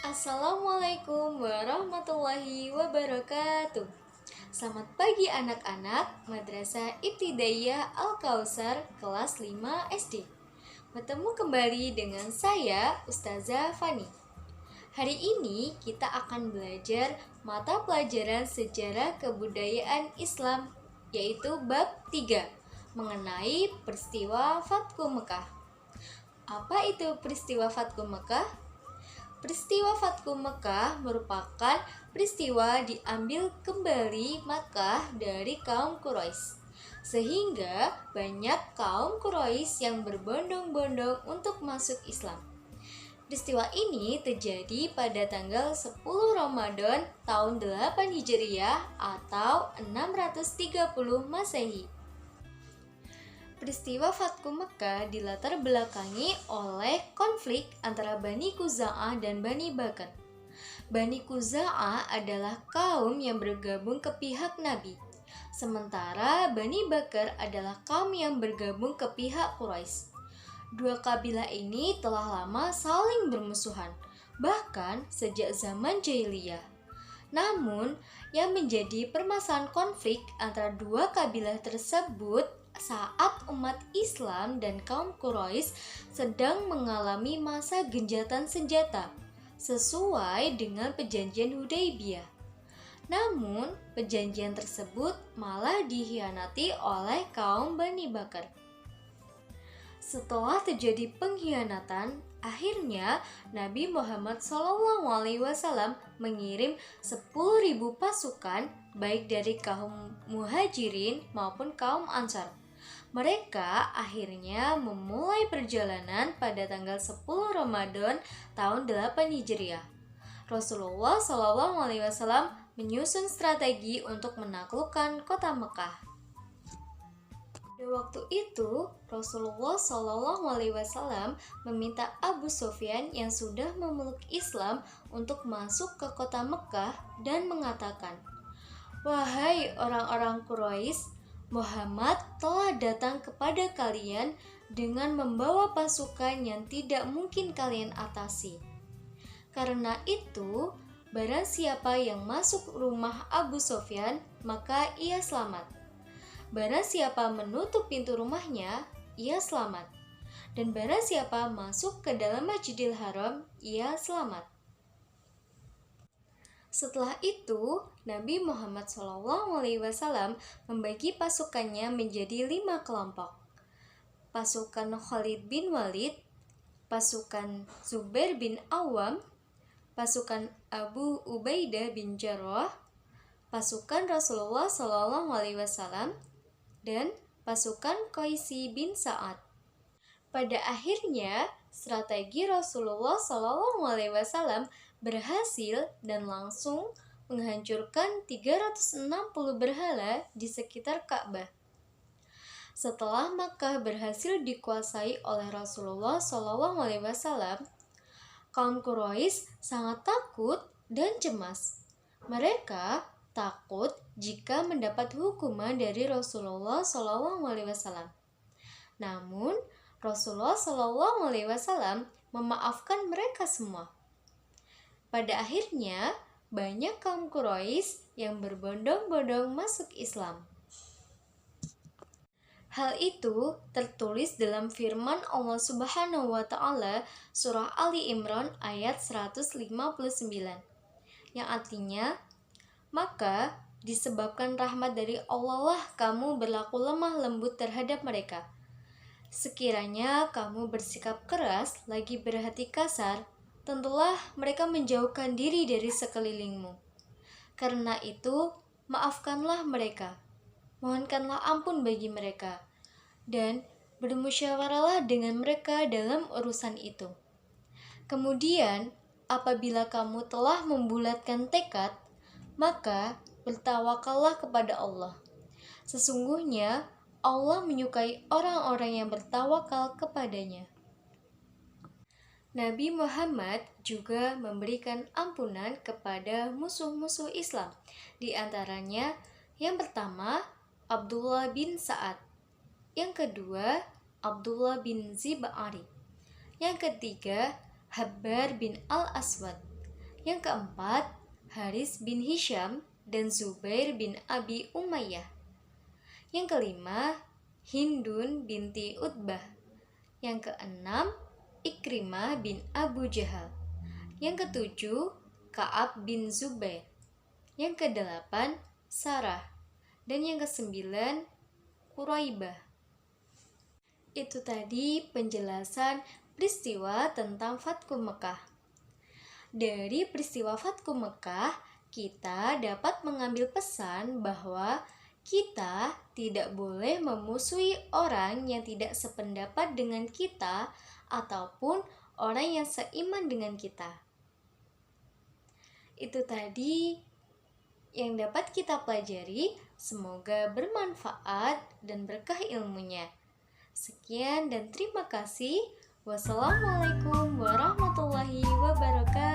Assalamualaikum warahmatullahi wabarakatuh. Selamat pagi anak-anak Madrasah Ibtidaiyah Al-Kautsar kelas 5 SD. Bertemu kembali dengan saya Ustazah Fani. Hari ini kita akan belajar mata pelajaran sejarah kebudayaan Islam, yaitu bab 3 mengenai peristiwa Fathu Mekah. Apa itu peristiwa Fathu Mekah? Peristiwa Fathu Mekah merupakan peristiwa diambil kembali Makkah dari kaum Quraisy, sehingga banyak kaum Quraisy yang berbondong-bondong untuk masuk Islam. Peristiwa ini terjadi pada tanggal 10 Ramadan tahun 8 Hijriah atau 630 Masehi. Peristiwa Fathu Mekah dilatar belakangi oleh konflik antara Bani Khuza'ah dan Bani Bakr. Bani Khuza'ah adalah kaum yang bergabung ke pihak Nabi, sementara Bani Bakr adalah kaum yang bergabung ke pihak Quraisy. Dua kabilah ini telah lama saling bermusuhan, bahkan sejak zaman jahiliyah. Namun, yang menjadi permasalahan konflik antara dua kabilah tersebut saat umat Islam dan kaum Quraisy sedang mengalami masa genjatan senjata sesuai dengan perjanjian Hudaybiyah. Namun, perjanjian tersebut malah dikhianati oleh kaum Bani Bakr. Setelah terjadi pengkhianatan, akhirnya Nabi Muhammad SAW mengirim 10.000 pasukan baik dari kaum Muhajirin maupun kaum Ansar. Mereka akhirnya memulai perjalanan pada tanggal 10 Ramadan tahun 8 Hijriah. Rasulullah SAW menyusun strategi untuk menaklukkan kota Mekah. Pada waktu itu, Rasulullah SAW meminta Abu Sufyan yang sudah memeluk Islam untuk masuk ke kota Mekah dan mengatakan, "Wahai orang-orang Quraisy, Muhammad telah datang kepada kalian dengan membawa pasukan yang tidak mungkin kalian atasi. Karena itu, barang siapa yang masuk rumah Abu Sufyan, maka ia selamat. Barang siapa menutup pintu rumahnya, ia selamat. Dan barang siapa masuk ke dalam Masjidil Haram, ia selamat." Setelah itu, Nabi Muhammad SAW membagi pasukannya menjadi 5 kelompok. Pasukan Khalid bin Walid, pasukan Zubair bin Awam, pasukan Abu Ubaidah bin Jarrah, pasukan Rasulullah SAW, dan pasukan Qaisi bin Sa'ad. Pada akhirnya, strategi Rasulullah SAW berhasil dan langsung menghancurkan 360 berhala di sekitar Ka'bah. Setelah Makkah berhasil dikuasai oleh Rasulullah SAW, kaum Quraisy sangat takut dan cemas. Mereka takut jika mendapat hukuman dari Rasulullah SAW. Namun, Rasulullah SAW memaafkan mereka semua. Pada akhirnya, banyak kaum Quraisy yang berbondong-bondong masuk Islam. Hal itu tertulis dalam firman Allah Subhanahu wa Ta'ala surah Ali Imran ayat 159, yang artinya, "Maka disebabkan rahmat dari Allah lah kamu berlaku lemah lembut terhadap mereka. Sekiranya kamu bersikap keras lagi berhati kasar, tentulah mereka menjauhkan diri dari sekelilingmu. Karena itu, maafkanlah mereka, mohonkanlah ampun bagi mereka, dan bermusyawarahlah dengan mereka dalam urusan itu. Kemudian, apabila kamu telah membulatkan tekad, maka bertawakallah kepada Allah. Sesungguhnya, Allah menyukai orang-orang yang bertawakal kepadanya. Nabi Muhammad juga memberikan ampunan kepada musuh-musuh Islam. Di antaranya, yang pertama, Abdullah bin Sa'ad. Yang kedua, Abdullah bin Zib'ari. Yang ketiga, Habbar bin Al-Aswad. Yang keempat, Haris bin Hisham dan Zubair bin Abi Umayyah. Yang kelima, Hindun binti Utbah. Yang keenam, Ikrimah bin Abu Jahal. Yang ketujuh, Ka'ab bin Zubair. Yang kedelapan, Sarah. Dan yang kesembilan, Quraibah. Itu tadi penjelasan peristiwa tentang Fathu Mekah. Dari peristiwa Fathu Mekah, kita dapat mengambil pesan bahwa kita tidak boleh memusuhi orang yang tidak sependapat dengan kita ataupun orang yang seiman dengan kita. Itu tadi yang dapat kita pelajari. Semoga bermanfaat dan berkah ilmunya. Sekian dan terima kasih. Wassalamualaikum warahmatullahi wabarakatuh.